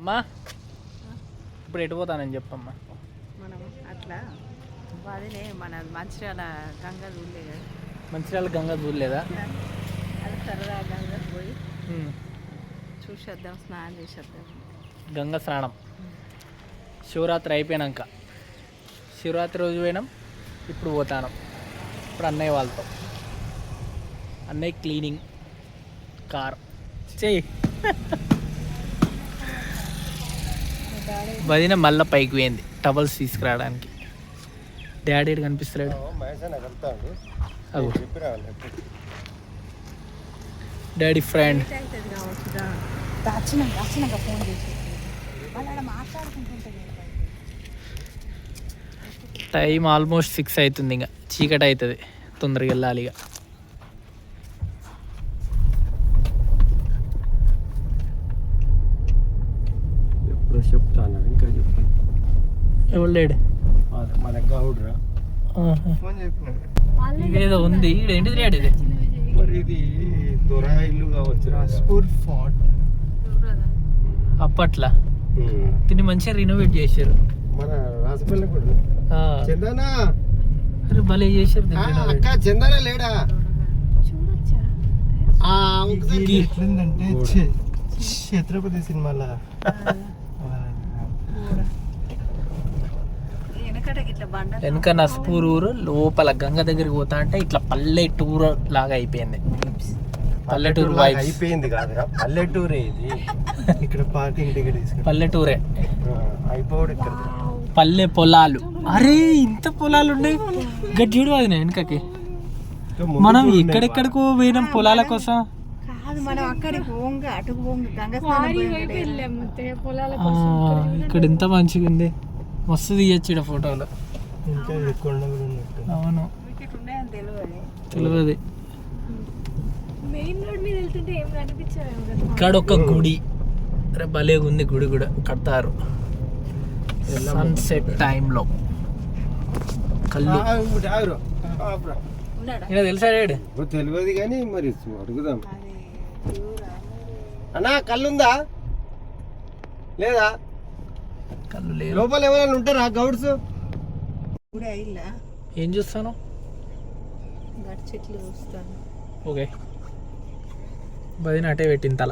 అమ్మా ఇప్పుడు ఎటు పోతానని చెప్పమ్మా. మనం అట్లా అదినే మన మంచిర్యాల గంగ చూడలే కదా. మంచిర్యాల గంగ చూడలేదా? అది సరదా గంగ పోయి చూసేద్దాం, స్నానం చేసేద్దాం. గంగ స్నానం శివరాత్రి అయిపోయాక, శివరాత్రి రోజు పోయినాం, ఇప్పుడు పోతాను. ఇప్పుడు అన్నయ్య వాళ్ళతో, అన్నయ్య క్లీనింగ్ కార్ చెయ్యి. వదిన మళ్ళీ పైకి పోయింది టవల్స్ తీసుకురావడానికి. డాడీ కనిపిస్తలేడు. డాడీ ఫ్రెండ్ టైం ఆల్మోస్ట్ 6 అవుతుంది. ఇంకా చీకటి అవుతుంది, తొందరగా వెళ్ళాలి. ఇక ఎప్పుడు చెప్తాను, ఇంకా చెప్పాను. ఎవరు లేడు? మన గౌడ్రా ఇదేదో ఉంది. ఏంటిది డాడీ ఇది? మరి ఇది దొరా ఇల్లు కావచ్చు, రాజ్పూర్ ఫోర్ట్. అప్పట్లా దీన్ని మంచిగా రినోవేట్ చేశారు. మన రాజపల్లి కూడా చందనా, అరే భలే చేశారు. అక్క చందనా లేడా? ఎట్లుందంటే ఛత్రపతి సినిమాలో వెనక నస్పూర్ ఊరు లోపల గంగ దగ్గరికి పోతా అంటే ఇట్లా పల్లెటూరు లాగా అయిపోయింది. పల్లెటూరు అయిపోయింది కాదురా, పల్లెటూరే ఇది. ఇక్కడ పార్కింగ్ టికెట్ తీసుకుని పల్లెటూరే అయిపోవడం. ఇక్కడ పల్లె పొలాలు. అరే ఇంత పొలాలు ఉన్నాయి. గడ్జుడు అది వెనకకి. మనం ఎక్కడెక్కడికో పోయినాం పొలాల కోసం. ఇక్కడ ఎంత మంచిగా ఉంది, మస్తు తీయచ్చు ఇక్కడ ఫోటోలు. అవును, తెలియదు. ఇక్కడ ఒక గుడి, అరే భలే ఉంది గుడి కూడా. కడతారు సన్సెట్ టైంలో. కళ్ళు తెలుసా డాడీ? తెలియదు కానీ మరి అడుగుదాం. అన్నా కళ్ళుందా లేదా? కళ్ళు లేదు. లోపల ఎవరైనా ఉంటారా గౌడ్స్? ఏం చూస్తాను? చెట్లు చూస్తాను. ఓకే, బదిన అటే పెట్టింది తల.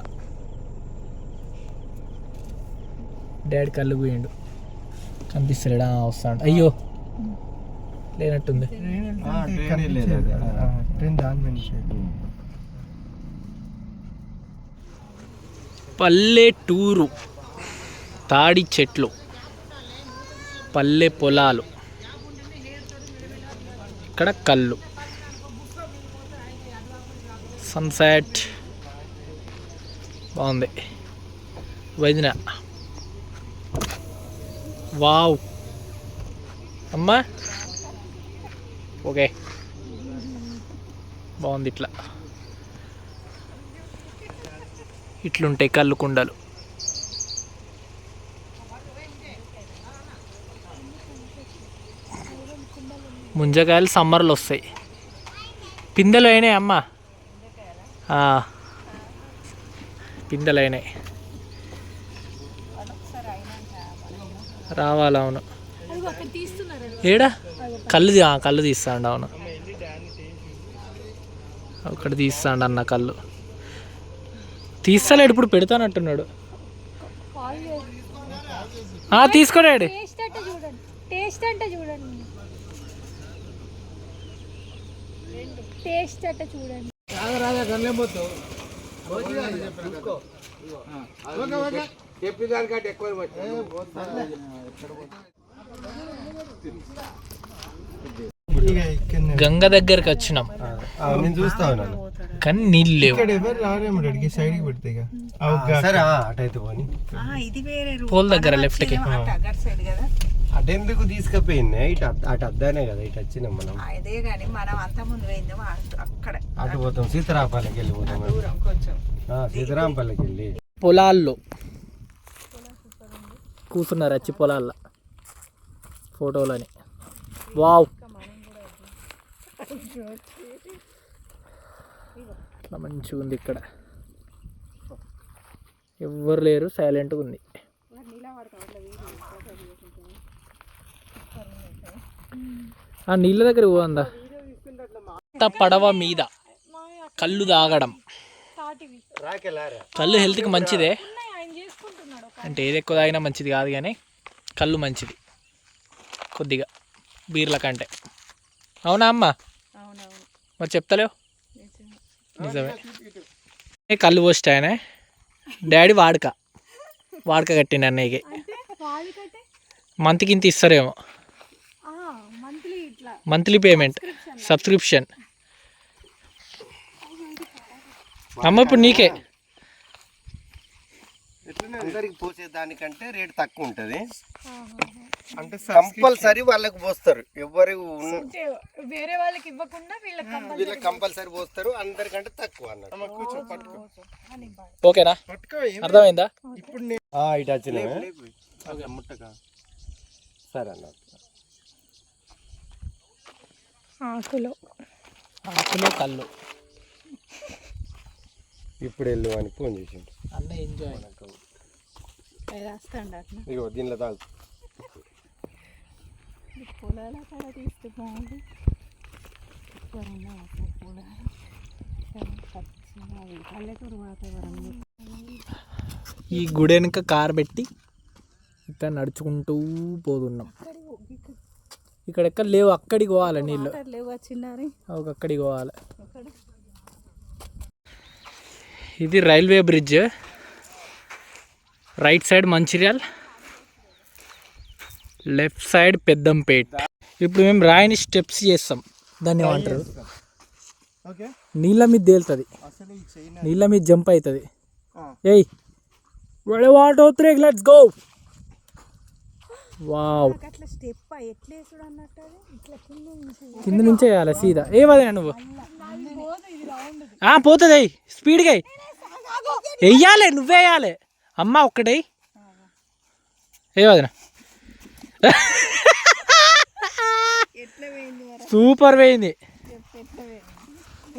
డాడీ కళ్ళు పోయిండు, కనిపిస్తలేడా? వస్తాడు. అయ్యో లేనట్టుంది. పల్లెటూరు, తాడి చెట్లు, పల్లె పొలాలు, ఇక్కడ కళ్ళు, సన్సెట్ బాగుంది. వదిన వావ్ అమ్మా. ఓకే బాగుంది. ఇట్లుంటాయి కళ్ళు కుండలు. ముంజకాయలు సమ్మర్లో వస్తాయి. పిందెలు అయినాయి అమ్మ, పిందెలు అయినాయి. రావాలి. అవును, ఏడా కళ్ళు తీస్తాండు. అవును, ఒకటి తీస్తాండు అన్న కళ్ళు. తీస్తలేడు, ఇప్పుడు పెడతానంటున్నాడు. తీసుకోడాడు. గంగ దగ్గరకు వచ్చినాం, నేను చూస్తా ఉన్నాను కానీ నీళ్ళు లేవు. పోల్ దగ్గర లెఫ్ట్ కి అటెందుకు తీసుకుపోయింది? అటు అద్దానే కదా ఇటు వచ్చినాం మనం. అటు పోతాం, సీతారాంపల్లికి వెళ్ళిపోతాం. సీతారాంపల్లికి వెళ్ళి పొలాల్లో కూర్చున్నారు వచ్చి పొలాల్లో ఫోటోలని. వావ్ అట్లా మంచిగా ఉంది. ఇక్కడ ఎవ్వరు లేరు, సైలెంట్గా ఉంది. ఆ నీళ్ళ దగ్గర పోందా. పడవ మీద కళ్ళు తాగడం, కళ్ళు హెల్త్కి మంచిదే అంటే ఏది ఎక్కువ తాగినా మంచిది కాదు, కానీ కళ్ళు మంచిది కొద్దిగా బీర్ల కంటే. అవునా అమ్మ? మరి చెప్తలేవు? నిజమే. కళ్ళు పోస్తాయనే డాడీ వాడక కట్టిండి అన్నయ్యకి. మంత్కి ఇంత ఇస్తారేమో, మంత్లీ పేమెంట్, సబ్స్క్రిప్షన్. అమ్మ ఇప్పుడు నీకే. అందరికి పోసే దానికంటే రేట్ తక్కువ ఉంటుంది, అంటే కంపల్సరీ వాళ్ళకి పోస్తారు. ఎవరు వేరే వాళ్ళకి ఇవ్వకుండా వీళ్ళకి కంపల్సరీ పోస్తారు, అందరికంటే తక్కువ అన్నట్టు. ఓకేనా? అర్థమైందా? ఇప్పుడు ఇటు వచ్చిన ముట్టక సరే అన్న. ఆకులో కళ్ళు ఇప్పుడు వెళ్ళు అని ఫోన్ చేసిండు అన్న. ఎంజాయ్. ఇగో దీనిలో తాగు. పొలాల కాడ తీస్తే బాగుంది. పల్లెటూరు వాతావరణం. ఈ గుడి వెనుక కారు పెట్టి ఇక్కడ నడుచుకుంటూ పోతున్నాం. ఇక్కడ ఎక్కడ లేవు, అక్కడికి పోవాలి నీళ్ళు. అక్కడికి పోవాలి. ఇది railway bridge. Right side Mancherial, left side Peddampet. ఇప్పుడు మేము రాయిని స్టెప్స్ చేస్తాం, దాన్ని ఏమంటారు? నీళ్ళ మీద తేలుతుంది, నీళ్ళ మీద జంప్ అవుతుంది. ఏయ్ what out three, let's go. Wow, కింద నుంచే వేయాలి సీదా. ఏమదే నువ్వు పోతుంది, స్పీడ్గా వెయ్యాలి, నువ్వే వేయాలి. అమ్మ ఒక్కటే ఏవదనా. సూపర్ పోయింది.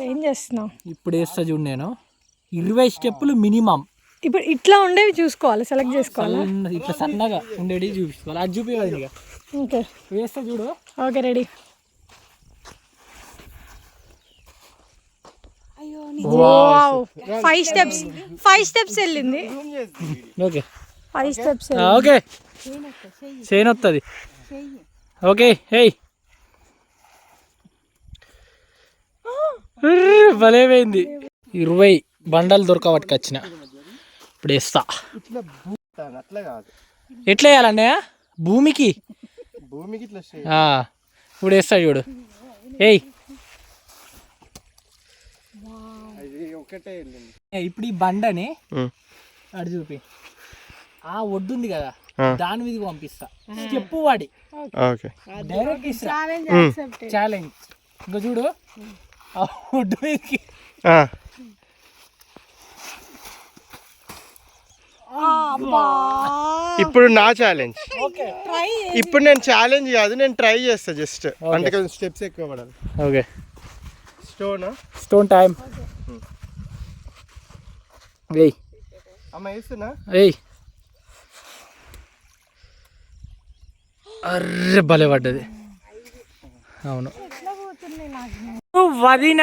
ఏం చేస్తున్నావు ఇప్పుడు? వేస్తా చూడు, నేను 20 స్టెప్పులు మినిమం. ఇప్పుడు ఇట్లా ఉండేవి చూసుకోవాలి, సెలెక్ట్ చేసుకోవాలి. ఇట్లా సన్నగా ఉండేవి చూపించుకోవాలి. అది చూపించాలి ఇక. ఓకే, వేస్తా చూడు. Okay, ready. 5 స్టెప్స్ వెళ్ళింది. Okay, 5 steps. ఓకే, చైన్ వస్తుంది. ఓకే, హేయ్ భలే పోయింది. 20 బండలు దొరకబట్టుకొచ్చిన. ఇప్పుడు వేస్తా. ఎట్లా వేయాలన్నయ్య? భూమికి ఇప్పుడు వేస్తా చూడు. ఏయ్ ఇప్పుడు ఈ బండని అడు చూపి, ఆ ఒడ్డు ఉంది కదా దాని మీద పంపిస్తా. స్టెప్ వాడి డైరెక్ట్ ఇస్తా. ఛాలెంజ్. ఇంకా చూడు, ఆ ఒడ్డు మీదకి. ఇప్పుడు నా ఛాలెంజ్. ఇప్పుడు నేను ఛాలెంజ్ కాదు, నేను ట్రై చేస్తా జస్ట్. అంటే కొంచెం స్టెప్స్ ఎక్కువ పడాలి. Okay, stone time. ఏయ్ అమ్మ వేస్తున్నా. ఏయ్ అర్రే భలే పడ్డది. అవును, వదిన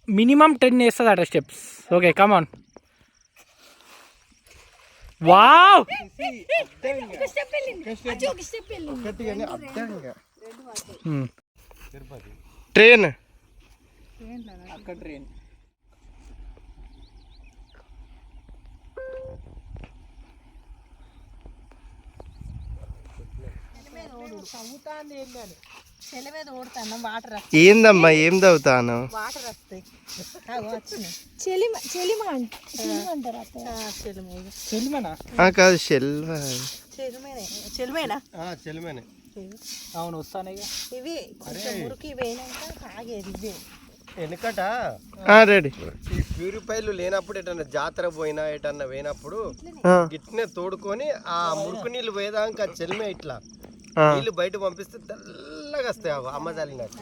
మినిమం 10 వేస్తుంది అట steps. Okay, come on. Wow, train. అక్కడ ట్రైన్. ఏందమ్మా ఏం చదువుతాను? కాదు, అవును వస్తానే. ఇవి మురికి పోయినాక తాగేది ఇవే. వెనకట రెడీ. ఈ ప్యూరిఫైర్లు లేనప్పుడు ఎటన్నా జాతర పోయినా ఎటన్నా పోయినప్పుడు గిట్నే తోడుకొని ఆ మురికి నీళ్ళు పోయేదాకా చెల్మే ఇట్లా నీళ్ళు బయట పంపిస్తే తెల్లగా వస్తాయి. అమ్మ చల్లినట్టు.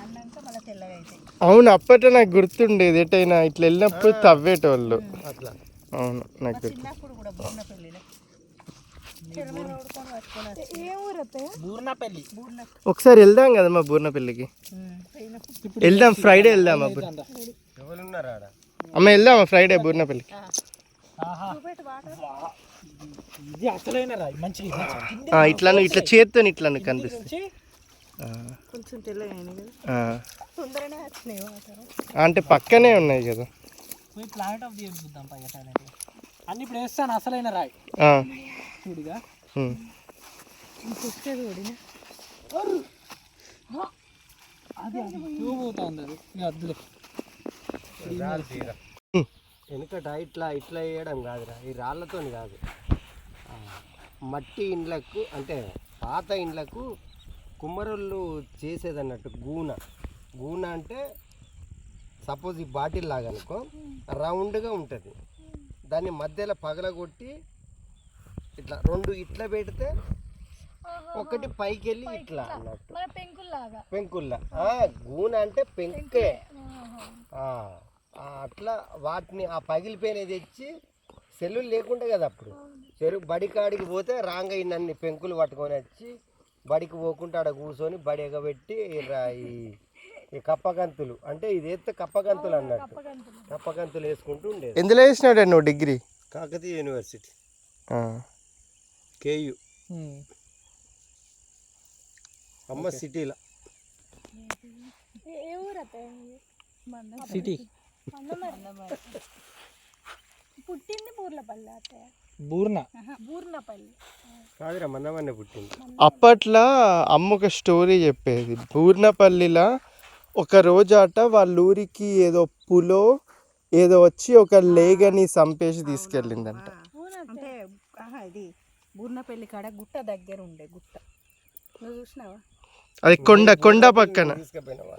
అవును, అప్పట్లో నాకు గుర్తుండేది. ఎటైనా ఇట్లా వెళ్ళినప్పుడు తవ్వేటోళ్ళు అట్లా. అవును, నాకు ఏ ఊరు అత్తయ్య? బూర్నపల్లి. ఒకసారి వెళ్దాం కదా మా బూర్నపల్లికి. వెళ్దాం, ఫ్రైడే వెళ్దాం అబ్బు. ఎవరున్నారు ఆడ? అమ్మ వెళ్దామా ఫ్రైడే బూర్నపల్లికి? ఆహా. ఇది అసలైన రాయి మంచిగా ఇట్లా ఇట్లా చేత్తో ఇట్లా కనిపిస్తుంది. కొంచెం తెల్లగానే కదా. తొందరనే వచ్చినాయి వాటర్. అంటే పక్కనే ఉన్నాయి కదా. పోయి ప్లానెట్ ఆఫ్ ది ఎర్త్ చూద్దాం పైగా టాలెంట్. అన్ని ఇప్పుడు వేస్తాను అసలైన రాయి చూడిగా. అది పోతా ఉంది అది అద్దులే. వెనుకట ఇట్లా ఇట్లా వేయడం కాదురా, ఈ రాళ్ళతో కాదు. మట్టి ఇండ్లకు అంటే పాత ఇండ్లకు కుమ్మరోళ్ళు చేసేదన్నట్టు గూన అంటే సపోజ్ ఈ బాటిల్ లాగా అనుకో, రౌండ్గా ఉంటుంది. దాన్ని మధ్యలో పగలగొట్టి ఇట్లా రెండు ఇట్లా పెడితే ఒకటి పైకి వెళ్ళి ఇట్లా అన్నట్టు పెంకుల్లా. గూన అంటే పెంకే. అట్లా వాటిని ఆ పగిలిపోయినవి తెచ్చి సెల్లులు లేకుంటే కదా అప్పుడు బడికాడికి పోతే రాంగ ఇన్ని పెంకులు పట్టుకొని వచ్చి బడికి పోకుండా ఆడ కూర్చొని బడి ఎగబెట్టి ఈ కప్పగంతులు అంటే ఇది ఎత్తే కప్పగంతులు అన్నట్టు కప్పగంతులు వేసుకుంటూ ఉండేది. ఎందులో వేసినాడు నువ్వు డిగ్రీ? కాకతీయ యూనివర్సిటీ కేయు అమ్మ సిటీలో. సిటీ పుట్టింది బూర్లపల్లి అత్తయ్య. బూర్నపల్లి కాదురా మన్నమన్నే పుట్టింది. అప్పట్లో అమ్మ ఒక స్టోరీ చెప్పేది. బూర్నపల్లిలో ఒక రోజాట వాళ్ళ ఊరికి ఏదో పులో ఏదో వచ్చి ఒక లేగని చంపేసి తీసుకెళ్ళిందంట. అంటే ఇది బూర్నపల్లి కాడ గుట్ట దగ్గర ఉండే గుట్ట, నువ్వు చూసినావా? అది కొండ పక్కన. తీసుకుపోయినావా?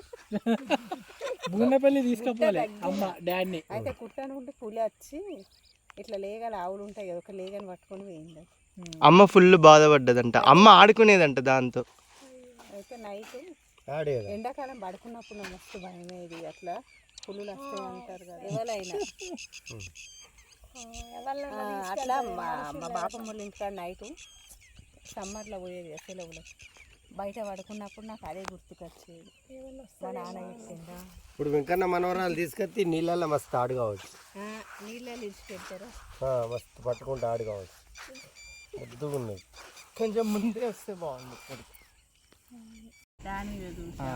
బూర్నపల్లి తీసుకపోలే అమ్మ డాడీని. అయితే కుట్ట నుండి పులి వచ్చి ఇట్లా లేగలు ఆవులు ఉంటాయి కదా, ఒక లేగని పట్టుకొని పోయింది. అమ్మ ఫుల్ బాధపడ్డదంట. అమ్మ ఆడుకునేదంట దాంతో. అయితే నైట్ ఆడేదా? ఎండాకాలం పడుకున్నప్పుడు నాకు మస్తు భయమేది. అట్లా పులులు వస్తాయి అంటారు కదా ఎవరైనా. అట్లా మా బాపమ్మ వాళ్ళ ఇంటికాడ నైట్ సమ్మర్లో పోయేది సెలవులో బయట పడుకున్నప్పుడు నాకు అదే గుర్తుకొచ్చేది. మా నాన్న చెప్పిందా ఇప్పుడు వెంకన్న మనవరాలు తీసుకొచ్చి నీళ్ళల్లో మస్తు ఆడు కావచ్చు. నీళ్ళలో ఇచ్చి పెడతారు, మస్తు పట్టుకుంటూ ఆడు కావచ్చు. ముద్దుగా ఉన్నది. కొంచెం ముందే వస్తే బాగుంది. దాని మీద చూసా.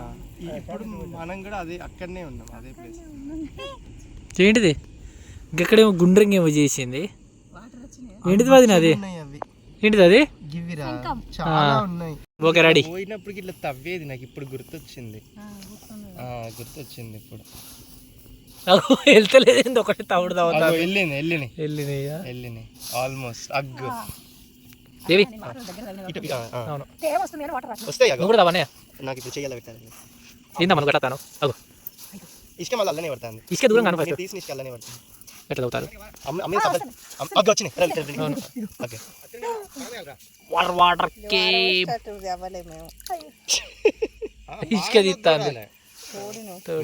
ఇప్పుడు మనం కూడా అదే అక్కడనే ఉన్నాం, అదే ప్లేస్. ఏంటిది ఇంకెక్కడేమో గుండ్రంగా ఏమో చేసింది. వాటర్ వచ్చినాయి. ఏంటిది అది నాది? ఏంటిది అది? చాలా ఉన్నాయి. Okay ready. పోయినప్పటికి ఇట్లా తవ్వేది నాకు ఇప్పుడు గుర్తొచ్చింది. గుర్తొచ్చింది ఇప్పుడు. వెళ్తలేదు ఒకటి తవుడు తాగుతా. వెళ్ళినాయి ఆల్మోస్ట్. అగ్గు వస్తాయి కూడా తావనే. నాకు ఇప్పుడు చెయ్యాలి పెట్టాలి. ఏందా మనం కట్టాను అగో ఇసుక మళ్ళీ అల్లనే పడుతుంది. ఇసుక దూరం కానీ తీసిన ఇసుక అల్లనే పడుతుంది. ఎట్లా తాగుతారు? వాటర్ వాటర్ కేప్ ఇసుక తీస్తాను.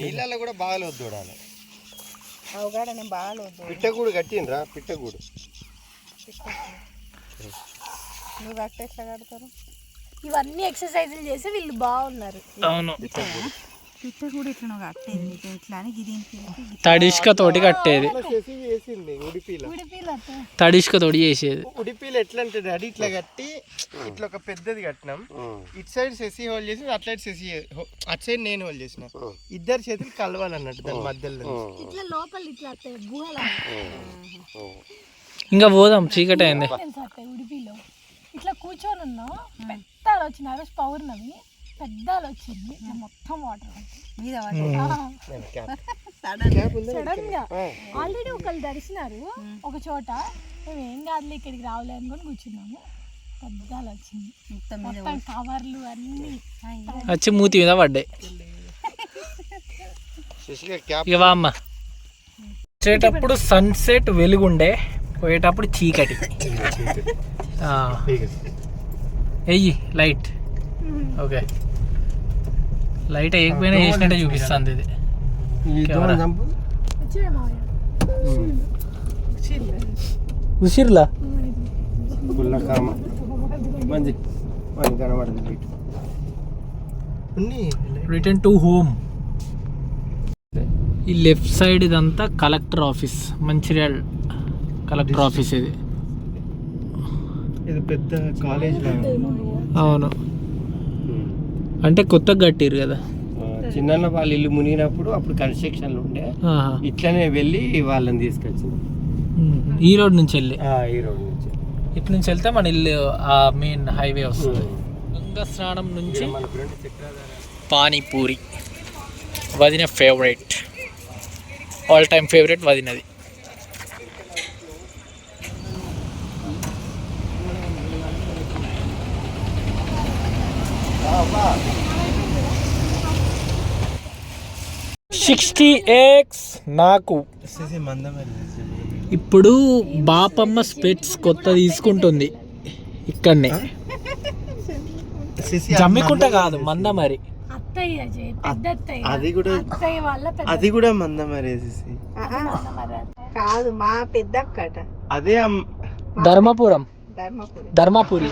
నీళ్ళల్లో కూడా బాగా లోతు చూడాలి. అవగాడ నేను బాగా లోతు. పిట్టగూడు కట్టిండ్రా? పిట్టగూడు నువ్వు కట్ట ఎట్లా కడతారు? ఇవన్నీ ఎక్సర్సైజులు చేసి వీళ్ళు బాగున్నారు. అవును పిట్ట కూడా ఇట్లా నువ్వు కట్టేది ఇట్లా అని దీనికి తడిష్క తోటి కట్టేది. ఉడిపిలో తడిష్క తోటి చేసేది. ఉడిపిలో ఎట్లా అంటే డాడీ ఇట్లా కట్టి ఇట్లా ఒక పెద్దది కట్టినాం. ఇటు సైడ్ సెసి హోల్ చేసి అటు సైడ్ సెసి అటు సైడ్ నేను హోల్ చేసిన. ఇద్దరు చేతులు కలవాలన్నట్టు దాని మధ్యలో. ఇట్లా లోపల ఇట్లా ఇంకా పోదాం చీకటి అయింది. ఉడిపిలో ఇట్లా కూర్చొని ఉన్నాం. పెద్ద వచ్చింది ఆ రోజు పౌర్ణమి. పెద్ద వచ్చింది మొత్తం వాటర్ మీద సడన్ గా. ఆల్రెడీ ఒకళ్ళు దర్శనారు ఒక చోట. మేము ఏం కాదులే ఇక్కడికి రావులే అనుకొని కూర్చున్నాము. పెద్ద వచ్చింది మొత్తం కవర్లు అన్ని వచ్చి మూతి మీద పడ్డాయి. ఇక అమ్మ వచ్చేటప్పుడు సన్సెట్ వెలుగుండే, పోయేటప్పుడు చీకటి. వెయ్యి లైట్. ఓకే లైట్ వేయకపోయినా వేసినట్టే చూపిస్తుంది ఇది. ఉసిర్లా మంది మనకి కనబడుతుంది రిటర్న్ టు హోమ్. ఈ లెఫ్ట్ సైడ్ ఇదంతా collector office, Mancherial collector office ఇది. ఇది పెద్ద కాలేజ్. అవును, అంటే కొత్తగా కట్టిరు కదా. చిన్న వాళ్ళ ఇల్లు మునిగినప్పుడు అప్పుడు కన్స్ట్రక్షన్లు ఉండే, ఇట్లనే వెళ్ళి వాళ్ళని తీసుకొచ్చింది ఈ రోడ్ నుంచి వెళ్ళి. ఈ రోడ్ నుంచి ఇటు నుంచి వెళ్తే మన ఇల్లు ఆ మెయిన్ హైవే వస్తుంది. గంగా స్నానం నుంచి మన ఫ్రెండ్ చక్రాధార పానీపూరి, వదిన ఫేవరెట్, ఆల్ టైమ్ ఫేవరెట్ వదినది. $60 నాకు. ఇప్పుడు బాపమ్మ స్పెట్స్ కొత్త తీసుకుంటుంది ఇక్కడనే, జమ్మికుంట కాదు, మంద మరి. అత్తయ్య పెద్ద అత్తయ్య, అది కూడా అత్తయ్య వాళ్ళ పెద్ద అది కూడా మంద మరి. కాదు మా పెద్ద అక్కట అదే ధర్మపురం, ధర్మపురి. ధర్మపురి.